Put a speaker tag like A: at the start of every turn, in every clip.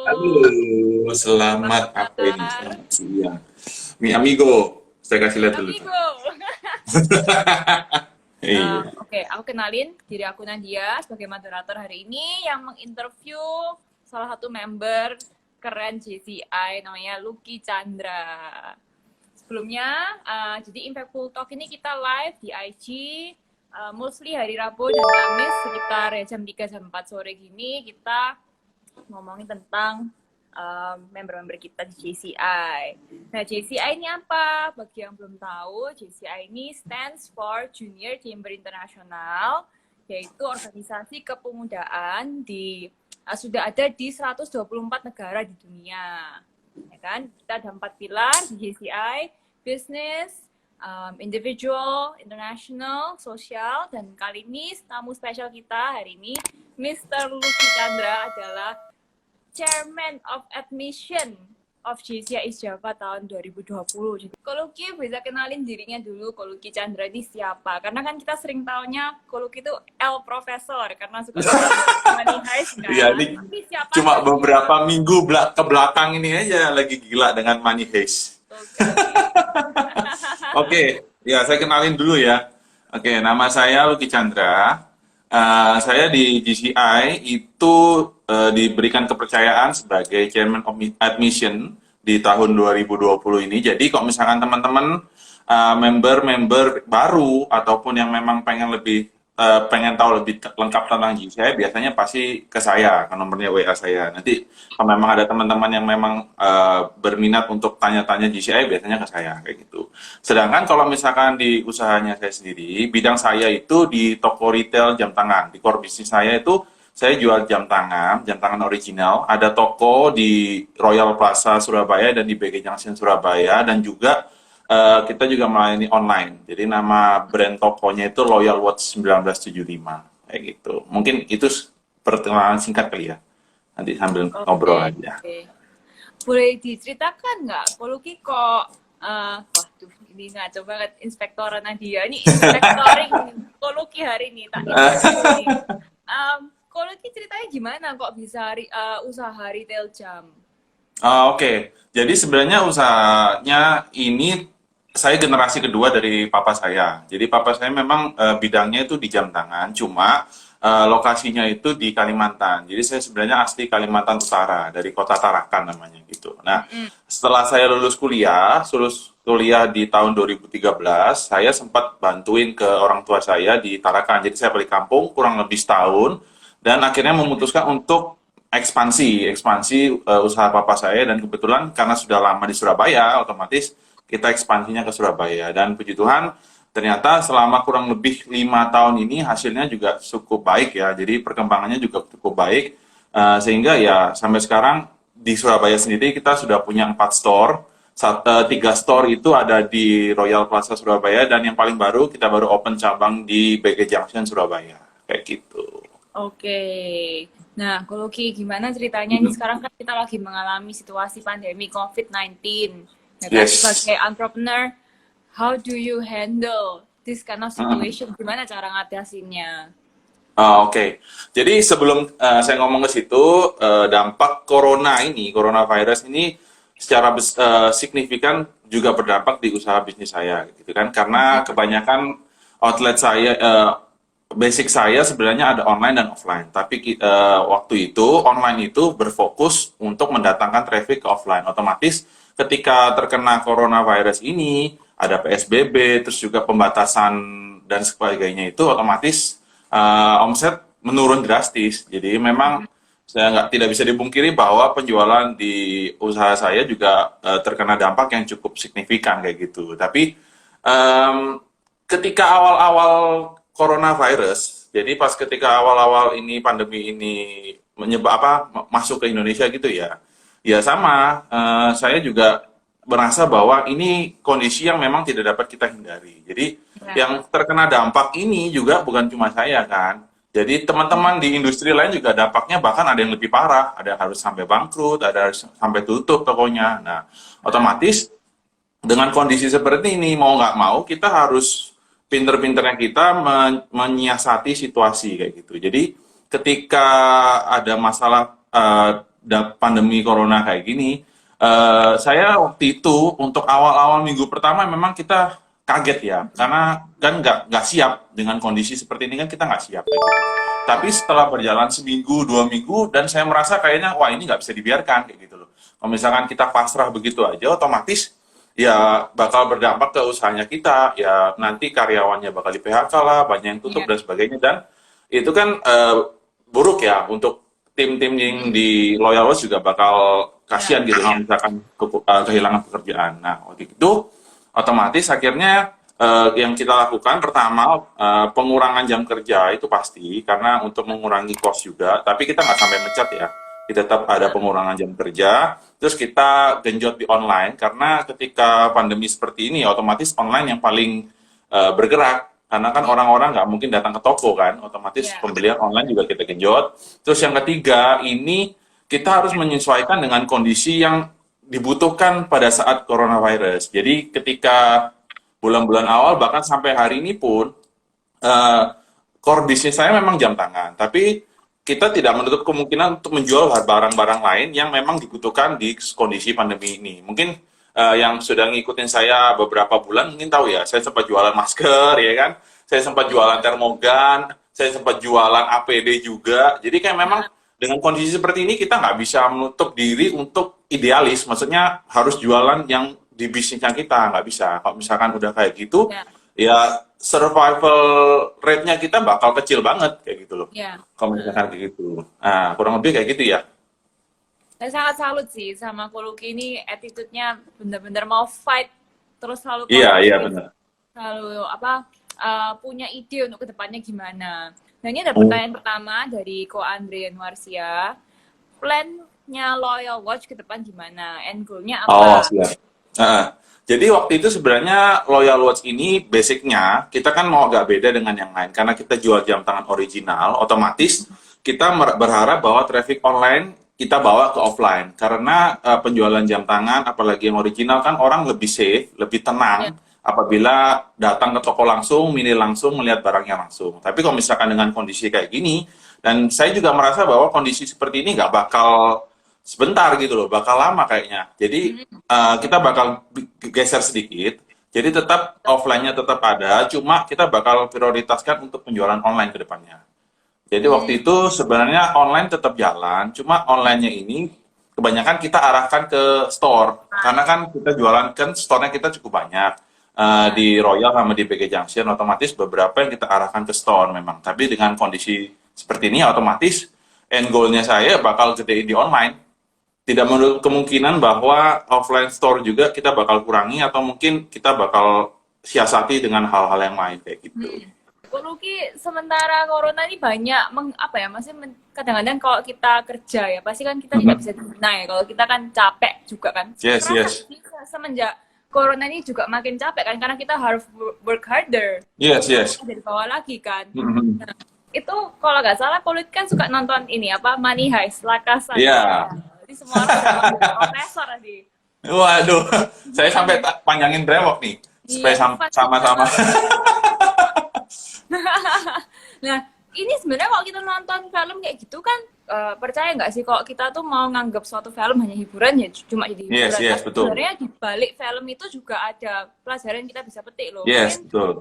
A: Halo, selamat apa ini?
B: Malam.
A: Selamat siang. Mi amigo, saya kasih lihat dulu tuh.
B: Amigo.
A: Iya.
B: Oke, aku kenalin diri aku Nadia sebagai moderator hari ini yang menginterview salah satu member keren JCI namanya Lucky Chandra. Sebelumnya, jadi Impactful Talk ini kita live di IG, mostly hari Rabu dan Kamis sekitar ya, jam 3 jam 4 sore gini kita ngomongin tentang member-member kita di JCI. Nah, JCI ini apa? Bagi yang belum tahu, JCI ini stands for Junior Chamber International, yaitu organisasi kepemudaan sudah ada di 124 negara di dunia. Ya kan? Kita ada 4 pilar di JCI, business, individual, international, sosial, dan kali ini tamu spesial kita hari ini, Mr. Lucky Chandra adalah Chairman of Admission of JCI East Java tahun 2020. Jadi, Ko Lucky bisa kenalin dirinya dulu, Ko Lucky Chandra ini siapa? Karena kan kita sering taunya Ko Lucky itu L Professor, karena suka money heist
A: Iya,
B: kan.
A: ini
B: Tapi siapa
A: cuma
B: sih dia?
A: beberapa minggu ke belakang ini aja lagi gila dengan money heist.
B: Oke.
A: Oke, ya saya kenalin dulu ya. Oke, nama saya Lucky Chandra. Saya di GCI itu diberikan kepercayaan sebagai Chairman of Admission di tahun 2020 ini. Jadi kalau misalkan teman-teman member-member baru ataupun yang memang pengen tahu lebih lengkap tentang GCI, biasanya pasti ke saya, ke nomornya WA saya. Nanti kalau memang ada teman-teman yang memang berminat untuk tanya-tanya GCI, biasanya ke saya kayak gitu. Sedangkan kalau misalkan di usahanya saya sendiri, bidang saya itu di toko retail jam tangan. Di core bisnis saya itu saya jual jam tangan original. Ada toko di Royal Plaza Surabaya dan di BG Junction Surabaya, dan juga kita juga melayani online. Jadi nama brand tokonya itu Loyal Watch 1975 kayak gitu. Mungkin itu perkenalan singkat kali ya. Nanti sambil ngobrol
B: Oke.
A: aja.
B: Boleh diceritakan nggak, Ko Lucky kok, waduh, ini ngaco banget, Inspektoran Nadia. Ini inspektoring Ko Lucky hari ini, tak interview nih. Ko Lucky ceritanya gimana kok bisa usaha retail jam?
A: Oke. Jadi sebenarnya usahanya ini saya generasi kedua dari papa saya. Jadi papa saya memang bidangnya itu di jam tangan, cuma lokasinya itu di Kalimantan. Jadi saya sebenarnya asli Kalimantan Utara, dari kota Tarakan namanya gitu. Nah,
B: Mm-mm.
A: setelah saya lulus kuliah di tahun 2013, saya sempat bantuin ke orang tua saya di Tarakan. Jadi saya balik kampung kurang lebih setahun, dan akhirnya memutuskan untuk ekspansi usaha papa saya, dan kebetulan karena sudah lama di Surabaya, otomatis kita ekspansinya ke Surabaya, dan puji Tuhan ternyata selama kurang lebih 5 tahun ini hasilnya juga cukup baik ya, jadi perkembangannya juga cukup baik. Sehingga ya sampai sekarang di Surabaya sendiri kita sudah punya 4 store. 3 store itu ada di Royal Plaza Surabaya, dan yang paling baru kita baru open cabang di BG Junction Surabaya kayak gitu.
B: Oke. Nah, kalau Ki, gimana ceritanya ini sekarang kan kita lagi mengalami situasi pandemi COVID-19. Ya kan,
A: Yes.
B: sebagai entrepreneur, how do you handle this kind of
A: Mm.
B: situation? Gimana cara ngatasinnya?
A: Oke. Jadi sebelum saya ngomong ke situ, dampak coronavirus ini secara signifikan juga berdampak di usaha bisnis saya, gitu kan? Karena kebanyakan outlet saya, basic saya sebenarnya ada online dan offline. Tapi waktu itu online itu berfokus untuk mendatangkan traffic ke offline. Otomatis ketika terkena coronavirus ini, ada PSBB, terus juga pembatasan dan sebagainya, itu otomatis omset menurun drastis. Jadi memang saya tidak bisa dibungkiri bahwa penjualan di usaha saya juga terkena dampak yang cukup signifikan kayak gitu. Tapi em, ketika awal-awal coronavirus, jadi pas ketika awal-awal ini pandemi ini masuk ke Indonesia gitu ya, ya sama, saya juga merasa bahwa ini kondisi yang memang tidak dapat kita hindari. Jadi
B: Ya.
A: yang terkena dampak ini juga bukan cuma saya kan. Jadi teman-teman di industri lain juga dampaknya bahkan ada yang lebih parah, ada yang harus sampai bangkrut, ada harus sampai tutup tokonya. Nah,
B: Nah,
A: otomatis dengan kondisi seperti ini mau nggak mau kita harus pinter-pinternya kita menyiasati situasi kayak gitu. Jadi ketika ada masalah pandemi corona kayak gini, saya waktu itu untuk awal-awal minggu pertama memang kita kaget ya, karena kan nggak siap dengan kondisi seperti ini kan kita nggak siap kayak gitu. Tapi setelah berjalan seminggu, 2 minggu, dan saya merasa kayaknya wah ini nggak bisa dibiarkan kayak gitu loh. Kalau misalkan kita pasrah begitu aja, otomatis ya bakal berdampak ke usahanya kita, ya nanti karyawannya bakal di PHK lah, banyak yang tutup
B: Iya.
A: dan sebagainya, dan itu kan buruk ya untuk tim-tim yang di Loyal Watch juga bakal
B: Iya.
A: kasihan gitu kalau misalkan kehilangan pekerjaan. Nah, waktu itu otomatis akhirnya yang kita lakukan pertama pengurangan jam kerja itu pasti karena untuk mengurangi cost juga, tapi kita nggak sampai mecat ya. Kita tetap ada pengurangan jam kerja, terus kita genjot di online karena ketika pandemi seperti ini otomatis online yang paling bergerak karena kan orang-orang nggak mungkin datang ke toko kan, otomatis
B: Iya.
A: pembelian online juga kita genjot. Terus yang ketiga ini kita harus menyesuaikan dengan kondisi yang dibutuhkan pada saat coronavirus. Jadi ketika bulan-bulan awal bahkan sampai hari ini pun eh, core bisnis saya memang jam tangan, tapi kita tidak menutup kemungkinan untuk menjual barang-barang lain yang memang dibutuhkan di kondisi pandemi ini. Mungkin yang sudah ngikutin saya beberapa bulan mungkin tahu ya, saya sempat jualan masker ya kan, saya sempat jualan termogan, saya sempat jualan APD juga. Jadi kayak memang dengan kondisi seperti ini kita nggak bisa menutup diri untuk idealis, maksudnya harus jualan yang di bisnisnya kita, nggak bisa. Kalau misalkan udah kayak gitu,
B: Iya.
A: ya survival rate-nya kita bakal kecil banget kayak gitu loh.
B: Iya.
A: Kalau misalkan kayak gitu. Nah, kurang lebih kayak gitu ya.
B: Saya sangat salut sih sama Kuluki ini, attitude-nya bener-bener mau fight, terus selalu
A: Iya, iya
B: positif,
A: benar.
B: selalu punya ide untuk kedepannya gimana. Nah ini ada pertanyaan pertama dari Ko Andre Warsia, plan-nya Loyal Watch ke depan gimana? End goal-nya
A: Oh,
B: apa?
A: siap. Jadi waktu itu sebenarnya Loyal Watch ini basicnya kita kan mau agak beda dengan yang lain karena kita jual jam tangan original, otomatis kita berharap bahwa traffic online kita bawa ke offline karena penjualan jam tangan apalagi yang original kan orang lebih safe, lebih
B: Ya.
A: tenang apabila datang ke toko langsung, milih langsung, melihat barangnya langsung. Tapi kalau misalkan dengan kondisi kayak gini, dan saya juga merasa bahwa kondisi seperti ini nggak bakal sebentar gitu loh, bakal lama kayaknya. Jadi kita bakal geser sedikit. Jadi tetap offline-nya tetap ada, cuma kita bakal prioritaskan untuk penjualan online ke depannya. Jadi waktu itu sebenarnya online tetap jalan, cuma online-nya ini kebanyakan kita arahkan ke store. Karena kan kita jualan, kan store-nya kita cukup banyak. Di Royal sama di PG Junction, otomatis beberapa yang kita arahkan ke store memang. Tapi dengan kondisi seperti ini, otomatis end goal-nya saya bakal gedein di online. Tidak menutup kemungkinan bahwa offline store juga kita bakal kurangi atau mungkin kita bakal siasati dengan hal-hal yang lain kayak gitu.
B: Kuluki sementara corona ini banyak maksudnya kadang-kadang kalau kita kerja ya pasti kan kita tidak bisa tenang ya, kalau kita kan capek juga kan.
A: Yes,
B: Kerasa
A: yes.
B: sih semenjak corona ini juga makin capek kan karena kita harus work harder.
A: Yes, yes.
B: Dari bawah lagi kan.
A: Mhm.
B: Nah, itu kalau nggak salah Kuluki kan suka nonton ini Money Heist, La Casa de
A: Iya.
B: Papel. Jadi semua orang udah profesor tadi.
A: Waduh, saya sampai panjangin brewok nih, supaya
B: Iya, fun
A: sama-sama.
B: Nah, ini sebenarnya kalau kita nonton film kayak gitu kan, percaya nggak sih kalau kita tuh mau nganggap suatu film hanya hiburan ya cuma jadi hiburan.
A: Yes, yes,
B: Tapi
A: betul.
B: sebenarnya di balik film itu juga ada pelajaran yang kita bisa petik loh.
A: Yes,
B: Mungkin
A: betul.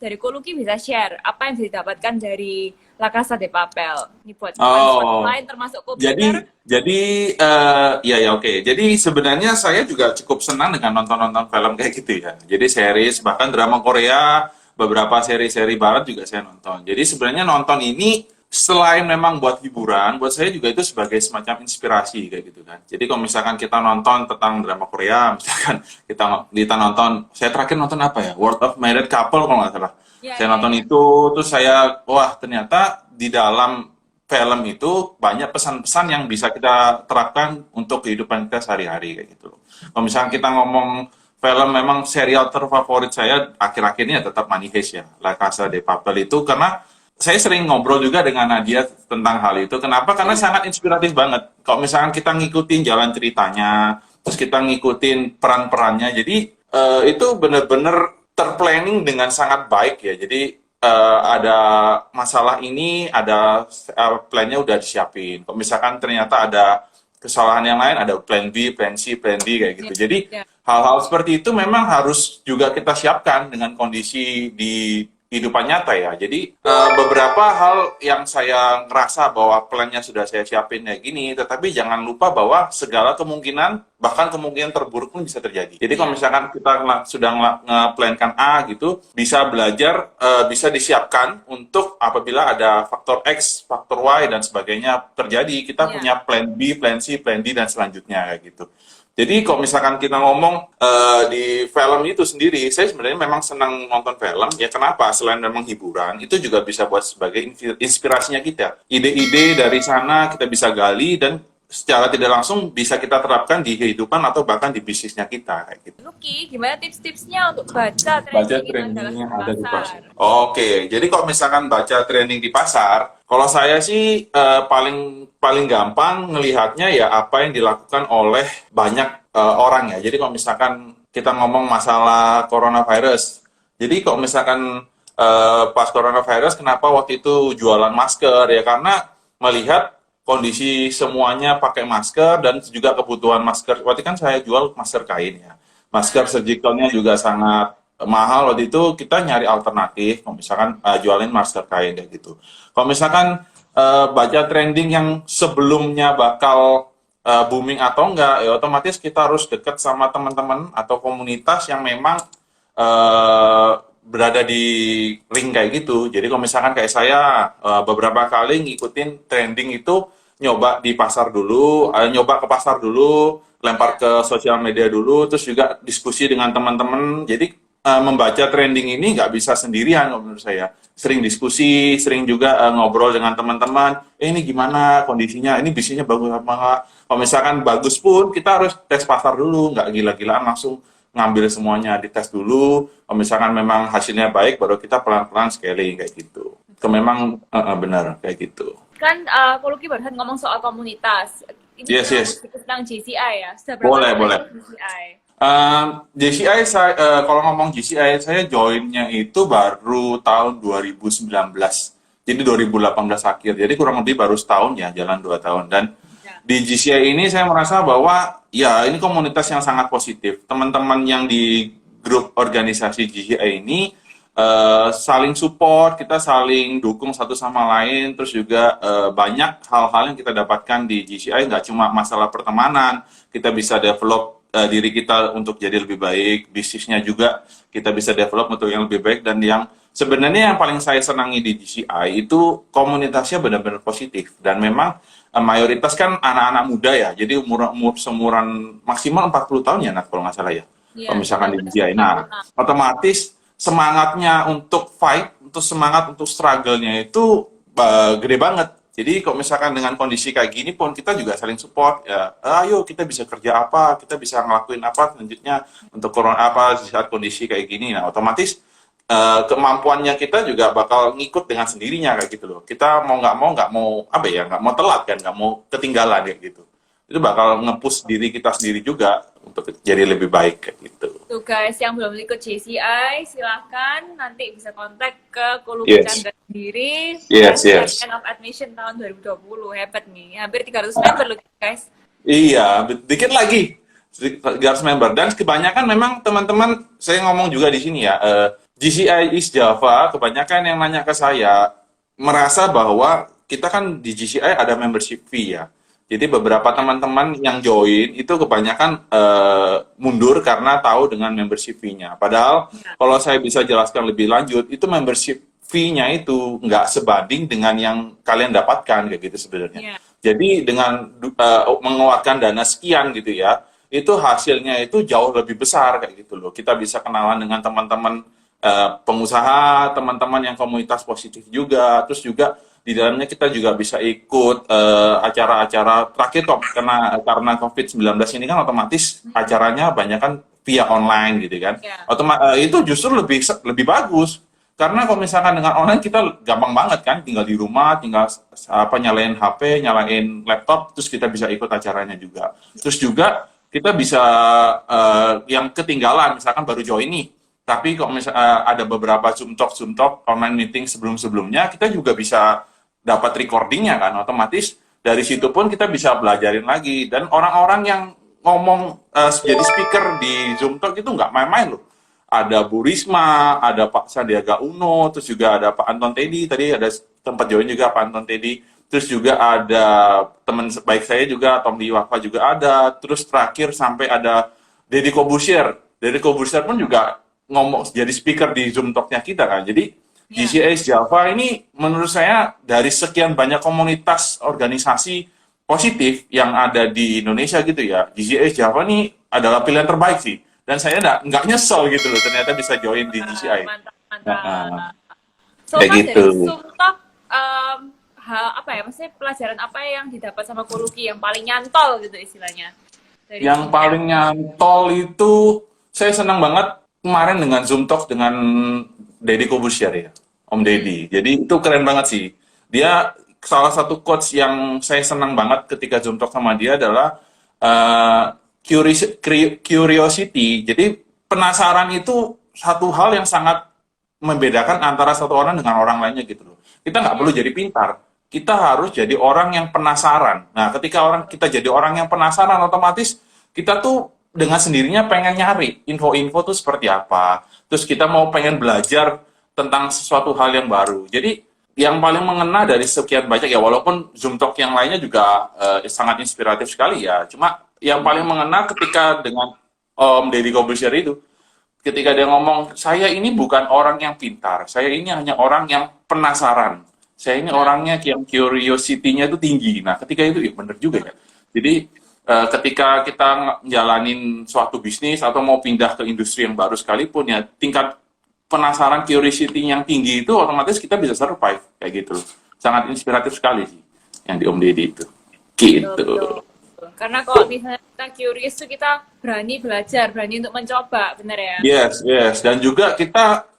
B: dari Kuluki bisa share apa yang bisa didapatkan dari La Casa de Papel. Ini buat
A: Oh,
B: lain termasuk
A: jadi
B: komputer.
A: ya oke. Jadi sebenarnya saya juga cukup senang dengan nonton-nonton film kayak gitu ya. Jadi series bahkan drama Korea, beberapa seri-seri barat juga saya nonton. Jadi sebenarnya nonton ini selain memang buat hiburan, buat saya juga itu sebagai semacam inspirasi kayak gitu kan. Jadi kalau misalkan kita nonton tentang drama Korea, misalkan kita nonton, saya terakhir nonton apa ya? World of Married Couple kalau nggak salah.
B: Ya,
A: Saya
B: ya,
A: nonton
B: ya.
A: itu, terus saya, wah ternyata di dalam film itu banyak pesan-pesan yang bisa kita terapkan untuk kehidupan kita sehari-hari kayak gitu loh. Kalau misalkan kita ngomong film memang serial terfavorit saya akhir-akhir ini ya tetap Money Heist ya, La Casa de Papel itu karena saya sering ngobrol juga dengan Nadia tentang hal itu. Kenapa? Karena sangat inspiratif banget. Kalau misalkan kita ngikutin jalan ceritanya, terus kita ngikutin peran-perannya, jadi itu benar-benar terplanning dengan sangat baik ya. Jadi ada masalah ini, ada plannya udah disiapin. Kalau misalkan ternyata ada kesalahan yang lain, ada plan B, plan C, plan D kayak gitu. Jadi
B: Ya.
A: hal-hal seperti itu memang harus juga kita siapkan dengan kondisi di kehidupan nyata ya. Jadi beberapa hal yang saya ngerasa bahwa plannya sudah saya siapin kayak gini, tetapi jangan lupa bahwa segala kemungkinan, bahkan kemungkinan terburuk pun bisa terjadi. Jadi kalau misalkan kita sudah nge-plankan A gitu, bisa belajar, bisa disiapkan untuk apabila ada faktor X, faktor Y, dan sebagainya terjadi, kita punya plan B, plan C, plan D, dan selanjutnya kayak gitu. Jadi kalau misalkan kita ngomong di film itu sendiri, saya sebenarnya memang senang nonton film. Ya kenapa? Selain memang hiburan, itu juga bisa buat sebagai inspirasinya kita. Ide-ide dari sana kita bisa gali dan secara tidak langsung bisa kita terapkan di kehidupan atau bahkan di bisnisnya kita kayak gitu.
B: Lucky, gimana tips-tipsnya untuk baca
A: Trendingnya ada di pasar. Oke, jadi kalau misalkan baca trending di pasar, kalau saya sih paling gampang ngelihatnya ya apa yang dilakukan oleh banyak orang ya. Jadi kalau misalkan kita ngomong masalah coronavirus, jadi kalau misalkan pas coronavirus, kenapa waktu itu jualan masker ya? Karena melihat kondisi semuanya pakai masker dan juga kebutuhan masker. Waktu kan saya jual masker kain ya. Masker surgicalnya juga sangat mahal. Waktu itu kita nyari alternatif, kalau misalkan jualin masker kain kayak gitu. Kalau misalkan baca trending yang sebelumnya bakal booming atau enggak, ya otomatis kita harus dekat sama teman-teman atau komunitas yang memang berada di link kayak gitu. Jadi kalau misalkan kayak saya beberapa kali ngikutin trending itu, nyoba di pasar dulu, nyoba ke pasar dulu, lempar ke sosial media dulu, terus juga diskusi dengan teman-teman. Jadi membaca trending ini nggak bisa sendirian menurut saya. Sering diskusi, sering juga ngobrol dengan teman-teman. Ini gimana kondisinya? Ini bisnisnya bagus apa nggak? Kalau misalkan bagus pun, kita harus tes pasar dulu, nggak gila-gilaan langsung ngambil semuanya, dites dulu. Kalau misalkan memang hasilnya baik, baru kita pelan-pelan scaling kayak gitu. Itu memang benar kayak gitu.
B: Kan kalau Lucky barusan ngomong soal komunitas. Ini
A: Yes.
B: tentang JCI ya. Sudah berapa
A: Boleh.
B: JCI?
A: JCI, kalau ngomong JCI, saya joinnya itu baru tahun 2019. Jadi 2018 akhir. Jadi kurang lebih baru setahun ya, jalan 2 tahun. Dan di JCI ini saya merasa bahwa ya ini komunitas yang sangat positif. Teman-teman yang di grup organisasi JCI ini saling support, kita saling dukung satu sama lain, terus juga banyak hal-hal yang kita dapatkan di GCI, nggak cuma masalah pertemanan, kita bisa develop diri kita untuk jadi lebih baik, bisnisnya juga kita bisa develop untuk yang lebih baik, dan yang sebenarnya yang paling saya senangi di GCI itu komunitasnya benar-benar positif, dan memang mayoritas kan anak-anak muda ya, jadi umur seumuran maksimal 40 tahun ya, Nat, kalau nggak salah ya, kalau misalkan di GCI. Nah, otomatis semangatnya untuk fight, untuk semangat untuk struggle-nya itu gede banget. Jadi kalau misalkan dengan kondisi kayak gini pun kita juga saling support ya. Ayo kita bisa kerja apa, kita bisa ngelakuin apa selanjutnya untuk corona apa di saat kondisi kayak gini. Nah, otomatis kemampuannya kita juga bakal ngikut dengan sendirinya kayak gitu loh. Kita mau nggak mau apa ya, nggak mau telat kan, nggak mau ketinggalan kayak gitu. Itu bakal nge-push diri kita sendiri juga untuk jadi lebih baik kayak gitu.
B: Tuh guys, yang belum ikut JCI, silahkan nanti bisa kontak ke Lucky Chandra sendiri.
A: Yes.
B: End of admission tahun 2020, hebat nih. Hampir 300 member loh guys.
A: Iya, dikit lagi 300 member. Dan kebanyakan memang teman-teman, saya ngomong juga di sini ya, GCI East Java, kebanyakan yang nanya ke saya, merasa bahwa kita kan di GCI ada membership fee ya. Jadi beberapa teman-teman yang join itu kebanyakan mundur karena tahu dengan membership fee-nya. Padahal kalau saya bisa jelaskan lebih lanjut, itu membership fee-nya itu nggak sebanding dengan yang kalian dapatkan kayak gitu sebenarnya. Jadi dengan mengeluarkan dana sekian gitu ya, itu hasilnya itu jauh lebih besar kayak gitu loh. Kita bisa kenalan dengan teman-teman pengusaha, teman-teman yang komunitas positif juga, terus juga di dalamnya kita juga bisa ikut acara-acara terakhir kok karena COVID-19 ini kan otomatis acaranya banyak kan via online gitu kan. Itu justru lebih bagus karena kalau misalkan dengan online kita gampang banget kan, tinggal di rumah, tinggal nyalain HP, nyalain laptop, terus kita bisa ikut acaranya juga. Terus juga kita bisa yang ketinggalan misalkan baru join nih. Tapi kalau misalnya ada beberapa Zoom talk online meeting sebelum-sebelumnya, kita juga bisa dapat recordingnya kan, otomatis dari situ pun kita bisa belajarin lagi. Dan orang-orang yang ngomong jadi speaker di Zoom Talk itu nggak main-main loh. Ada Bu Risma, ada Pak Sandiaga Uno, terus juga ada Pak Anton Teddy, tadi ada tempat join juga Pak Anton Teddy, terus juga ada teman baik saya juga, Tom Di Wafa juga ada, terus terakhir sampai ada Deddy Kobusier. Deddy Kobusier pun juga ngomong jadi speaker di Zoom Talk-nya kita kan. Jadi GCA Java ini menurut saya dari sekian banyak komunitas organisasi positif yang ada di Indonesia gitu ya, GCA Java ini adalah pilihan terbaik sih. Dan saya nggak nyesel gitu loh, ternyata bisa join di GCI.
B: Mantap, mantap. So,
A: Kayak
B: Mas,
A: gitu.
B: dari Sumtok, apa ya, maksudnya pelajaran apa yang didapat sama Kuluki yang paling nyantol gitu istilahnya? Dari
A: Yang
B: Zoom-nya?
A: paling nyantol itu, saya senang banget kemarin dengan Zoom Talk dengan Deddy Kobusier ya, Om Deddy. Jadi itu keren banget sih. Dia salah satu quotes yang saya senang banget ketika Zoom Talk sama dia adalah curiosity. Jadi penasaran itu satu hal yang sangat membedakan antara satu orang dengan orang lainnya gitu loh. Kita nggak perlu jadi pintar, kita harus jadi orang yang penasaran. Nah, ketika kita jadi orang yang penasaran, otomatis kita tuh dengan sendirinya pengen nyari info-info tuh seperti apa. Terus kita mau pengen belajar tentang sesuatu hal yang baru. Jadi yang paling mengena dari sekian banyak ya, walaupun Zoom Talk yang lainnya juga sangat inspiratif sekali ya. Cuma yang paling mengena ketika dengan Om Deddy Kobusier itu, ketika dia ngomong, saya ini bukan orang yang pintar, saya ini hanya orang yang penasaran. Saya ini orangnya yang curiosity-nya itu tinggi. Nah, ketika itu, ya bener juga ya. Jadi, ketika kita jalanin suatu bisnis atau mau pindah ke industri yang baru sekalipun, ya tingkat penasaran curiosity yang tinggi itu otomatis kita bisa survive, kayak gitu. Sangat inspiratif sekali sih, yang di Om Deddy itu. Gitu.
B: Betul. Karena kalau misalnya kita curious tuh kita berani belajar, berani untuk mencoba, bener ya?
A: Yes, yes. Dan juga kita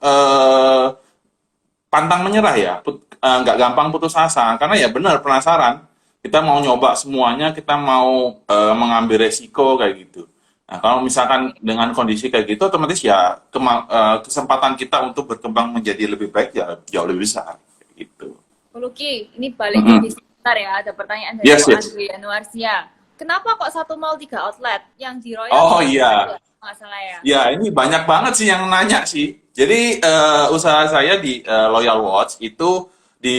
A: pantang menyerah ya, nggak gampang putus asa. Karena ya benar penasaran, kita mau nyoba semuanya, kita mau mengambil resiko kayak gitu. Nah, kalau misalkan dengan kondisi kayak gitu, otomatis ya kesempatan kita untuk berkembang menjadi lebih baik ya jauh lebih besar. Kayak gitu.
B: Luki, ini balik ke bisnis sebentar ya, ada pertanyaan dari
A: Yes,
B: Pak
A: yes.
B: Andri Yanuarsia. Kenapa kok satu mall 3 outlet? Yang di Royal
A: Oh
B: juga
A: iya.
B: ada, nggak salah ya?
A: Ya, ini banyak banget sih yang nanya sih. Jadi, usaha saya di Loyal Watch itu di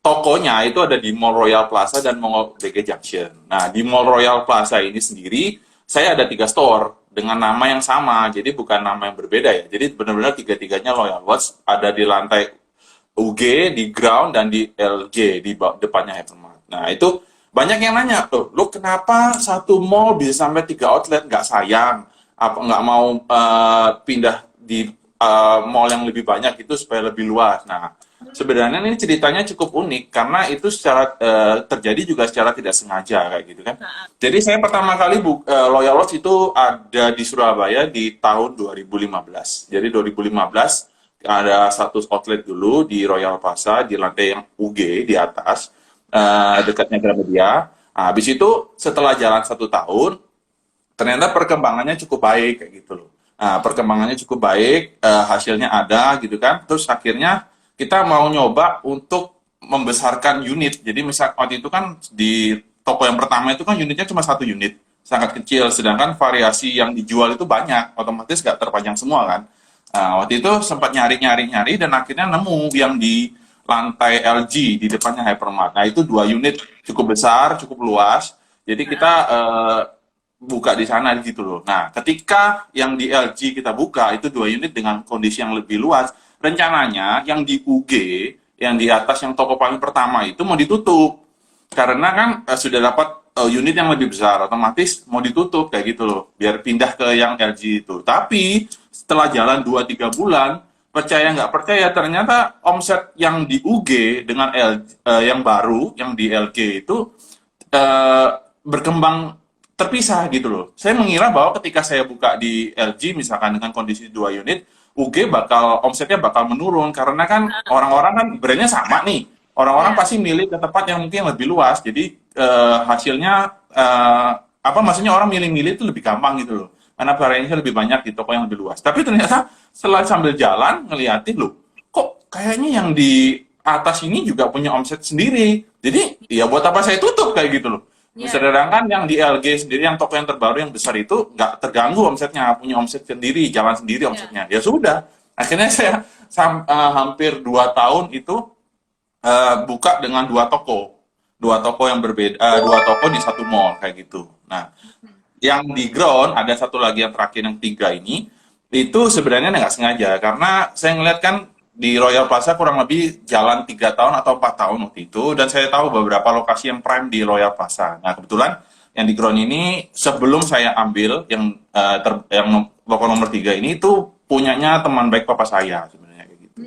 A: tokonya itu ada di Mall Royal Plaza dan Mall BG Junction. Nah, di Mall Royal Plaza ini sendiri, saya ada 3 store dengan nama yang sama. Jadi, bukan nama yang berbeda ya. Jadi, benar-benar tiga-tiganya Loyal Watch ada di lantai UG, di ground, dan di LG, di depannya Hypermart. Nah, itu banyak yang nanya, tuh, lu kenapa satu mall bisa sampai 3 outlet, nggak sayang? Apa nggak mau pindah di mall yang lebih banyak itu supaya lebih luas? Nah, sebenarnya ini ceritanya cukup unik, karena itu secara terjadi juga secara tidak sengaja, kayak gitu kan. Jadi saya pertama kali Loyal Watch itu ada di Surabaya di tahun 2015. Jadi 2015 ada satu outlet dulu di Royal Plaza, di lantai yang UG, di atas, dekatnya Gramedia. Nah, habis itu setelah jalan 1 tahun, ternyata perkembangannya cukup baik kayak gitu loh. Nah, perkembangannya cukup baik, hasilnya ada gitu kan. Terus akhirnya kita mau nyoba untuk membesarkan unit. Jadi misal waktu itu kan di toko yang pertama itu kan unitnya cuma 1 unit, sangat kecil. Sedangkan variasi yang dijual itu banyak, otomatis nggak terpanjang semua kan. Nah, waktu itu sempat nyari dan akhirnya nemu yang di lantai LG di depannya Hypermart. Nah, itu 2 unit cukup besar, cukup luas. Jadi kita buka di sana gitu loh. Nah, ketika yang di LG kita buka itu 2 unit dengan kondisi yang lebih luas, rencananya yang di UG, yang di atas yang toko paling pertama itu mau ditutup. Karena kan sudah dapat unit yang lebih besar, otomatis mau ditutup kayak gitu loh, biar pindah ke yang LG itu. Tapi setelah jalan 2-3 bulan, percaya nggak percaya, ternyata omset yang di UG dengan yang baru, yang di LG itu berkembang terpisah gitu loh. Saya mengira bahwa ketika saya buka di LG, misalkan dengan kondisi 2 unit, UG omsetnya bakal menurun, karena kan orang-orang kan brandnya sama nih. Orang-orang pasti milih ke tempat yang mungkin lebih luas, jadi hasilnya, maksudnya orang milih-milih itu lebih gampang gitu loh. Karena variasinya lebih banyak di toko yang lebih luas. Tapi ternyata setelah sambil jalan ngeliatin loh, kok kayaknya yang di atas ini juga punya omset sendiri. Jadi ya buat apa saya tutup kayak gitu loh.
B: Iya.
A: Sedangkan yang di LG sendiri, yang toko yang terbaru yang besar itu nggak terganggu omsetnya, punya omset sendiri, jalan sendiri omsetnya. Ya sudah, akhirnya saya hampir 2 tahun itu buka dengan dua toko yang berbeda, dua toko di satu mall kayak gitu. Nah, yang di ground ada satu lagi yang terakhir yang tiga ini itu sebenarnya nggak sengaja karena saya ngeliat kan di Royal Plaza kurang lebih jalan 3 tahun atau 4 tahun waktu itu dan saya tahu beberapa lokasi yang prime di Royal Plaza. Nah kebetulan yang di ground ini sebelum saya ambil yang toko nomor 3 ini itu punyanya teman baik papa saya sebenarnya kayak gitu.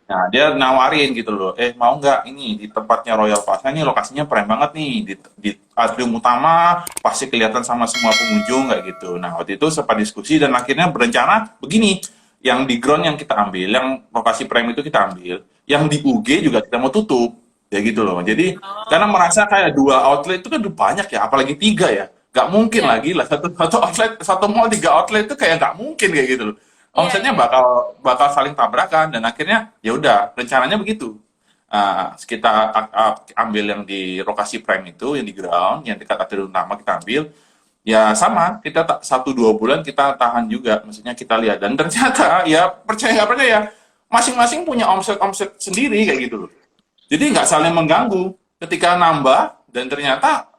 A: Nah, dia nawarin gitu loh, mau nggak ini di tempatnya Royal Plaza ini lokasinya keren banget nih, di atrium utama, pasti kelihatan sama semua pengunjung kayak gitu. Nah, waktu itu sempat diskusi dan akhirnya berencana begini, yang di ground yang kita ambil, yang lokasi prime itu kita ambil, yang di UG juga kita mau tutup, ya gitu loh. Jadi, karena merasa kayak 2 outlet itu kan udah banyak ya, apalagi 3 ya. Nggak mungkin lagi lah, satu outlet, satu mall 3 outlet itu kayak nggak mungkin kayak gitu loh. Omsetnya bakal saling tabrakan dan akhirnya ya udah rencananya begitu. Kita ambil yang di lokasi prime itu yang di ground yang dekat atrium utama kita ambil ya sama kita 1-2 bulan kita tahan juga maksudnya kita lihat dan ternyata ya percaya nggak percaya masing-masing punya omset sendiri kayak gitu loh. Jadi nggak saling mengganggu ketika nambah dan ternyata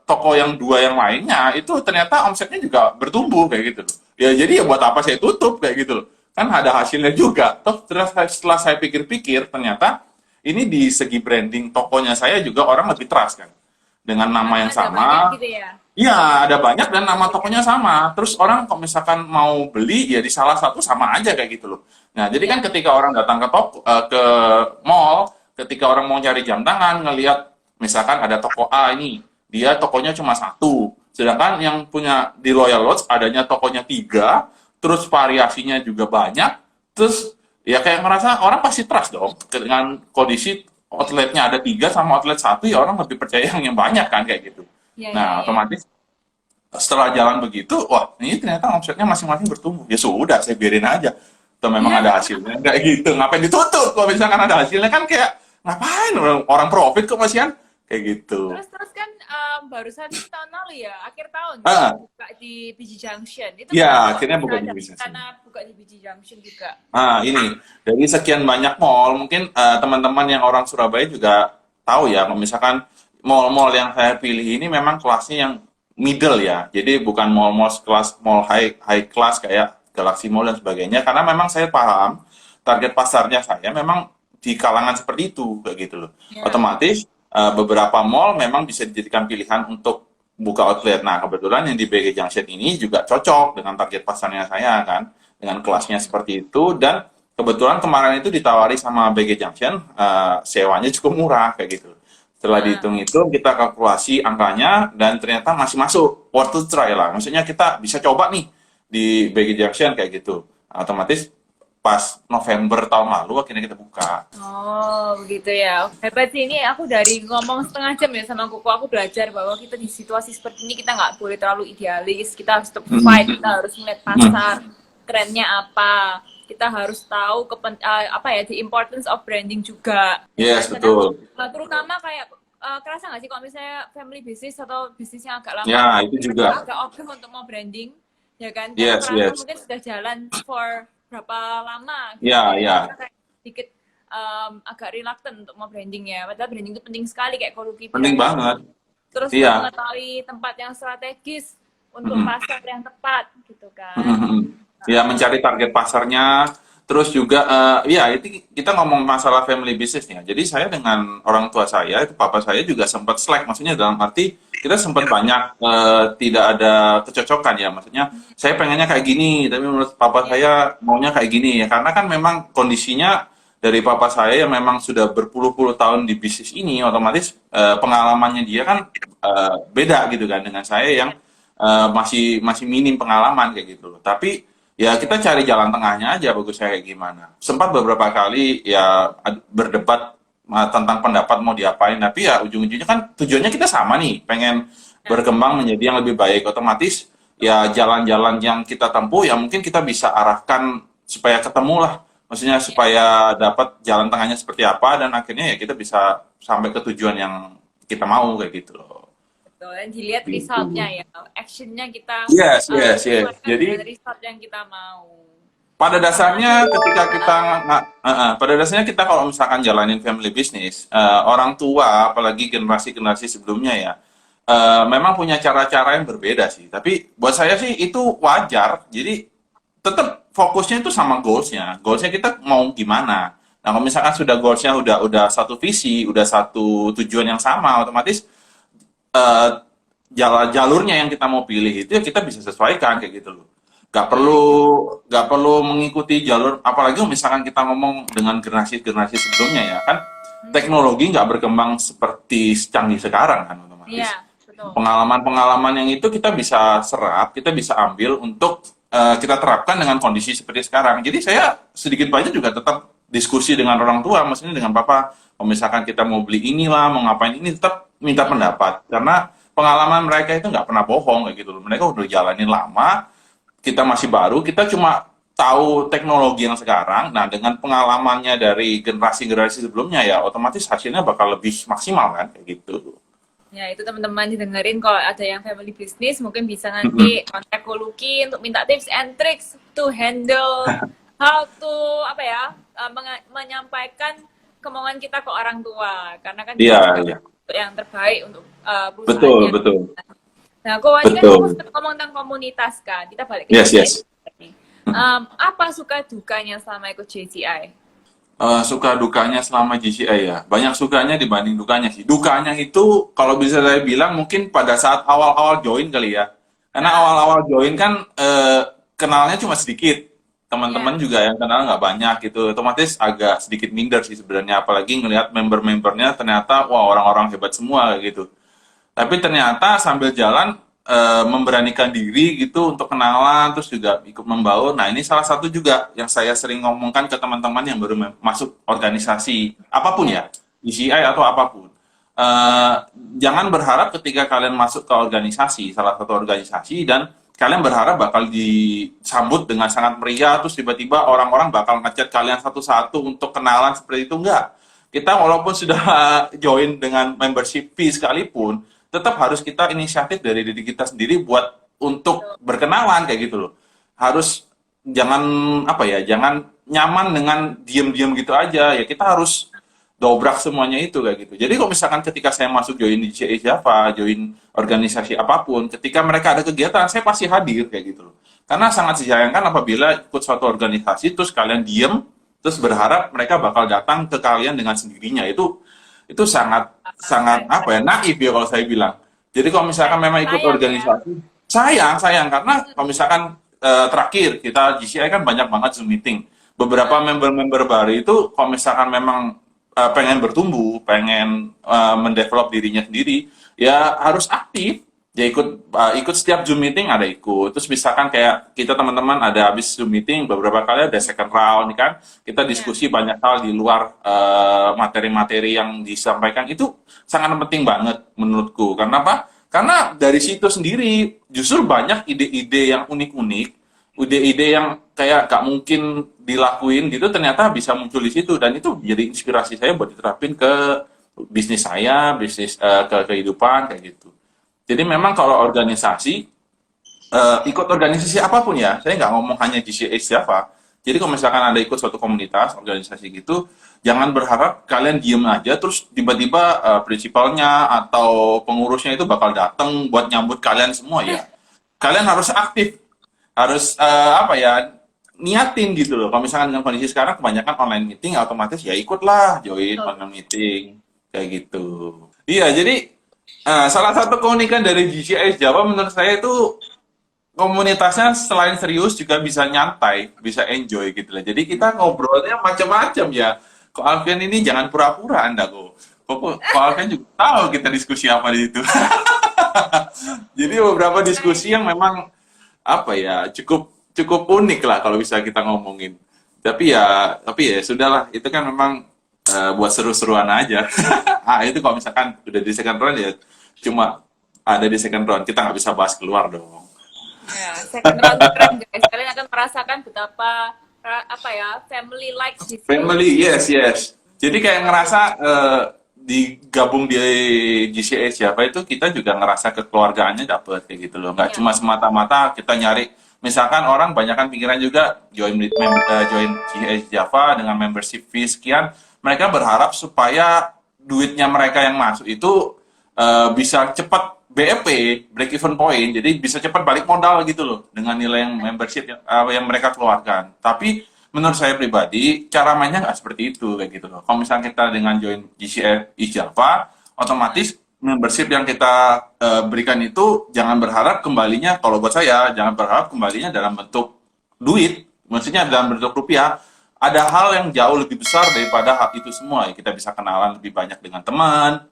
A: toko yang 2 yang lainnya itu ternyata omsetnya juga bertumbuh kayak gitu loh. Ya jadi ya buat apa saya tutup kayak gitu loh. Kan ada hasilnya juga. Toh setelah saya pikir-pikir ternyata ini di segi branding tokonya saya juga orang lebih trust kan. Dengan nama yang sama.
B: Gitu ya?
A: Iya, ada banyak dan nama tokonya sama. Terus orang kalau misalkan mau beli ya di salah satu sama aja kayak gitu loh. Nah, jadi kan ketika orang datang ke toko ke mall, ketika orang mau cari jam tangan ngelihat misalkan ada toko A ini, dia tokonya cuma 1. Sedangkan yang punya di Royal Lodge adanya tokonya 3, terus variasinya juga banyak, terus ya kayak ngerasa orang pasti trust dong dengan kondisi outletnya ada 3 sama outlet 1 ya orang lebih percaya yang banyak kan kayak gitu. Nah otomatis setelah jalan begitu, wah ini ternyata omsetnya masing-masing bertumbuh. Ya sudah, saya biarin aja. Atau memang ada hasilnya kayak gitu. Ngapain ditutup? Kalau misalkan ada hasilnya kan kayak ngapain orang profit kok masihan kayak gitu.
B: Terus kan barusan tahun lalu ya, akhir tahun buka di BG Junction. Itu
A: ya, akhirnya buka di BG Junction.
B: Karena buka di BG Junction juga.
A: Ini dari sekian banyak mall, mungkin teman-teman yang orang Surabaya juga tahu ya, kalau misalkan mall-mall yang saya pilih ini memang kelasnya yang middle ya. Jadi bukan mall-mall kelas mall high class kayak Galaxy Mall dan sebagainya karena memang saya paham target pasarnya saya memang di kalangan seperti itu kayak gitu loh. Otomatis beberapa mall memang bisa dijadikan pilihan untuk buka outlet. Nah, kebetulan yang di BG Junction ini juga cocok dengan target pasarnya saya kan, dengan kelasnya seperti itu dan kebetulan kemarin itu ditawari sama BG Junction sewanya cukup murah kayak gitu. Setelah dihitung-hitung kita kalkulasi angkanya dan ternyata masih masuk, worth to try lah. Maksudnya kita bisa coba nih di BG Junction kayak gitu. Otomatis pas November tahun lalu akhirnya kita buka.
B: Oh begitu ya, hebat sih. Ini aku dari ngomong setengah jam ya sama Koko, aku belajar bahwa kita di situasi seperti ini kita nggak boleh terlalu idealis, kita harus tetap fight, kita harus melihat pasar, trennya apa, kita harus tahu the importance of branding juga.
A: Yes, betul.
B: Terutama kayak kerasa nggak sih kalau misalnya family business atau bisnis yang agak lama,
A: ya itu juga
B: agak ogah untuk mau branding, ya kan?
A: Yes.
B: Mungkin sudah jalan for berapa lama gitu. Sedikit agak reluctant untuk mau branding ya, padahal branding itu penting sekali kayak Koluki
A: penting banget.
B: Terus mengetahui tempat yang strategis untuk pasar yang tepat gitu kan.
A: Ya mencari target pasarnya, terus juga itu kita ngomong masalah family business ya. Jadi saya dengan orang tua saya itu papa saya juga sempat slack, maksudnya dalam arti kita sempat banyak tidak ada kecocokan ya, maksudnya saya pengennya kayak gini tapi menurut papa saya maunya kayak gini ya, karena kan memang kondisinya dari papa saya yang memang sudah berpuluh-puluh tahun di bisnis ini, otomatis pengalamannya dia kan beda gitu kan dengan saya yang masih minim pengalaman kayak gitu loh. Tapi ya kita cari jalan tengahnya aja, bagus saya kayak gimana. Sempat beberapa kali ya berdebat tentang pendapat mau diapain, tapi ya ujung-ujungnya kan tujuannya kita sama nih, pengen berkembang menjadi yang lebih baik. Otomatis ya jalan-jalan yang kita tempuh ya mungkin kita bisa arahkan supaya ketemu lah Maksudnya supaya dapat jalan tengahnya seperti apa dan akhirnya ya kita bisa sampai ke tujuan yang kita mau kayak gitu loh.
B: Betul. Dan dilihat
A: Gitu.
B: resultnya ya, actionnya kita
A: Yes, yes, yes.
B: keluarkan dengan
A: Jadi
B: result yang kita mau.
A: pada
B: Sama aja.
A: dasarnya ketika kita pada dasarnya kita kalau misalkan jalanin family business, orang tua apalagi generasi-generasi sebelumnya ya, memang punya cara-cara yang berbeda sih. Tapi buat saya sih itu wajar. Jadi tetap fokusnya itu sama goalsnya. Goalsnya kita mau gimana. Nah, kalau misalkan sudah goalsnya udah satu visi, udah satu tujuan yang sama, otomatis eh, jalurnya yang kita mau pilih itu ya kita bisa sesuaikan kayak gitu loh. Gak
B: Ya,
A: perlu gak perlu mengikuti jalur, apalagi misalkan kita ngomong dengan generasi-generasi sebelumnya ya kan, teknologi nggak berkembang seperti canggih sekarang kan otomatis.
B: iya, betul.
A: Pengalaman-pengalaman yang itu kita bisa serap, kita bisa ambil untuk kita terapkan dengan kondisi seperti sekarang. Jadi saya sedikit banyak juga tetap diskusi dengan orang tua, maksudnya dengan papa. Kalau misalkan kita mau beli inilah, mau ngapain ini, tetap minta pendapat. Karena pengalaman mereka itu nggak pernah bohong kayak gitu loh. Mereka udah jalanin lama, kita masih baru, kita cuma tahu teknologi yang sekarang. Nah, dengan pengalamannya dari generasi-generasi sebelumnya ya, otomatis hasilnya bakal lebih maksimal kan, kayak gitu.
B: Ya, itu teman-teman didengerin kalau ada yang family business mungkin bisa
A: Mm-mm.
B: nanti kontak Lucky untuk minta tips and tricks to handle how to apa ya menyampaikan kemauan kita ke orang tua karena kan
A: Iya,
B: kita juga
A: iya.
B: yang terbaik untuk
A: Betul,
B: perusahaannya.
A: betul.
B: Nah, kau ini kan
A: Betul.
B: fokus ke ngomong tentang komunitas kan. Kita balik ke
A: Yes,
B: JCI
A: yes.
B: nih. Apa suka dukanya selama ikut JCI?
A: Suka dukanya selama GCI ya. Banyak sukanya dibanding dukanya sih. Dukanya itu kalau bisa saya bilang mungkin pada saat awal-awal join kali ya. Karena
B: Nah,
A: awal-awal join kan kenalnya cuma sedikit.
B: ya,
A: Teman-teman juga yang kenal nggak banyak gitu. Otomatis agak sedikit minder sih sebenarnya. Apalagi ngelihat member-membernya ternyata wah orang-orang hebat semua kayak gitu. Tapi ternyata sambil jalan memberanikan diri gitu untuk kenalan terus juga ikut membaur. Nah, ini salah satu juga yang saya sering ngomongkan ke teman-teman yang baru masuk organisasi apapun
B: ya,
A: ya, DCI atau apapun. Eh, jangan berharap ketika kalian masuk ke organisasi, salah satu organisasi dan kalian berharap bakal disambut dengan sangat meriah terus tiba-tiba orang-orang bakal ngechat kalian satu-satu untuk kenalan seperti itu enggak. Kita walaupun sudah join dengan membership fee sekalipun, tetap harus kita inisiatif dari diri kita sendiri buat untuk berkenalan kayak gitu loh. Harus jangan apa ya, jangan nyaman dengan diem-diem gitu aja. Ya kita harus dobrak semuanya itu kayak gitu. Jadi kalau misalkan ketika saya masuk join di CE Java, join organisasi apapun, ketika mereka ada kegiatan, saya pasti hadir kayak gitu loh. Karena sangat disayangkan apabila ikut suatu organisasi terus kalian diem, terus berharap mereka bakal datang ke kalian dengan sendirinya. Itu sangat sangat
B: sayang,
A: apa ya naif ya kalau saya bilang. Jadi kalau misalkan memang ikut
B: sayang ya.
A: organisasi, sayang karena kalau misalkan terakhir kita GCI kan banyak banget Zoom meeting. Beberapa member-member baru itu kalau misalkan memang pengen bertumbuh, pengen mendevelop dirinya sendiri, ya harus aktif. Ya ikut setiap Zoom meeting ada ikut. Terus misalkan kayak kita teman-teman ada habis Zoom meeting beberapa kali ada second round kan. Kita
B: Ya,
A: diskusi banyak hal di luar materi-materi yang disampaikan itu sangat penting banget menurutku. Karena apa? Karena dari situ sendiri justru banyak ide-ide yang unik-unik, ide-ide yang kayak gak mungkin dilakuin gitu ternyata bisa muncul di situ dan itu jadi inspirasi saya buat diterapin ke bisnis saya, bisnis ke kehidupan kayak gitu. Jadi memang kalau organisasi, ikut organisasi apapun ya, saya nggak ngomong hanya GCH Java. Jadi kalau misalkan Anda ikut suatu komunitas, organisasi gitu, jangan berharap kalian diem aja, terus tiba-tiba prinsipalnya atau pengurusnya itu bakal datang buat nyambut kalian semua ya. Kalian harus aktif, harus apa ya, niatin gitu loh. Kalau misalkan dengan kondisi sekarang kebanyakan online meeting, otomatis ya ikutlah join
B: betul.
A: online meeting, kayak gitu. Iya, jadi salah satu keunikan dari GCS Java menurut saya itu komunitasnya selain serius juga bisa nyantai, bisa enjoy gitu lah. Jadi kita ngobrolnya macam-macam ya. Kok Alfian ini jangan pura-pura Anda kok. Kok Alfian juga tahu kita diskusi apa di situ. Jadi beberapa diskusi yang memang apa ya cukup cukup unik lah kalau bisa kita ngomongin. Tapi ya sudahlah itu kan memang buat seru-seruan aja. Itu kalau misalkan udah di second round ya cuma ada di second round kita nggak bisa bahas keluar dong.
B: Ya, second round keren guys. Kalian akan merasakan betapa apa ya, family like GCH.
A: Family, yes. Jadi kayak ngerasa digabung di GCH Java itu kita juga ngerasa kekeluargaannya dapet kayak gitu loh. Nggak
B: Iya.
A: cuma semata-mata kita nyari, misalkan orang banyak kan pikiran juga join GCH Java dengan membership fee sekian, mereka berharap supaya duitnya mereka yang masuk itu bisa cepat BEP, break even point, jadi bisa cepat balik modal gitu loh dengan nilai yang membership yang mereka keluarkan. Tapi menurut saya pribadi cara mainnya nggak seperti itu kayak gitu loh. Kalau misalnya kita dengan join GCF Java, otomatis membership yang kita berikan itu jangan berharap kembalinya, kalau buat saya jangan berharap kembalinya dalam bentuk duit, maksudnya dalam bentuk rupiah. Ada hal yang jauh lebih besar daripada hal itu semua. Kita bisa kenalan lebih banyak dengan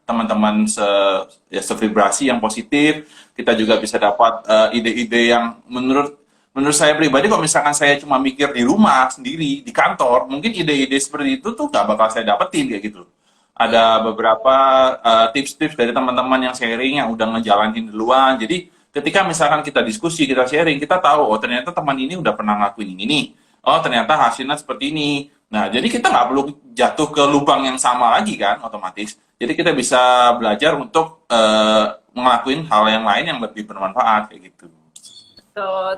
A: teman-teman sevibrasi yang positif. Kita juga bisa dapat ide-ide yang menurut saya pribadi, kalau misalkan saya cuma mikir di rumah sendiri di kantor, mungkin ide-ide seperti itu tuh gak bakal saya dapetin kayak gitu. Ada beberapa tips-tips dari teman-teman yang sharing yang udah ngejalanin duluan. Jadi ketika misalkan kita diskusi, kita sharing, kita tahu oh ternyata teman ini udah pernah ngelakuin ini nih. Oh ternyata hasilnya seperti ini. Nah jadi kita nggak perlu jatuh ke lubang yang sama lagi kan otomatis. Jadi kita bisa belajar untuk ngelakuin hal yang lain yang lebih bermanfaat kayak gitu.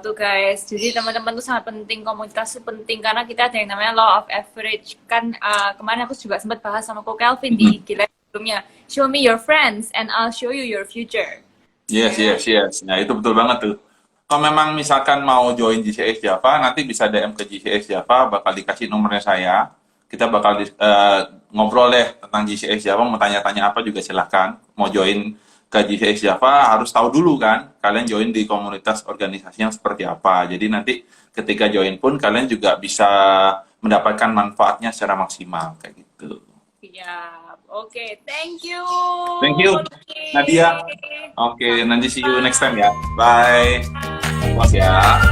B: Tuh guys, jadi teman-teman tuh sangat penting, komunitas tuh penting karena kita ada yang namanya law of average kan. Kemarin aku juga sempat bahas sama Ko Kelvin di Gila sebelumnya. Show me your friends and I'll show you your future.
A: Yes. Nah itu betul banget tuh. Kalau memang misalkan mau join GCX Java, nanti bisa DM ke GCX Java, bakal dikasih nomornya saya. Kita bakal ngobrol deh tentang GCX Java, mau tanya-tanya apa juga silahkan. Mau join ke GCX Java, harus tahu dulu kan, kalian join di komunitas organisasi yang seperti apa. Jadi nanti ketika join pun, kalian juga bisa mendapatkan manfaatnya secara maksimal, kayak gitu.
B: Iya, oke, thank you.
A: Thank you, Nadia. Oke, nanti see you next time ya. Bye. Puas ya.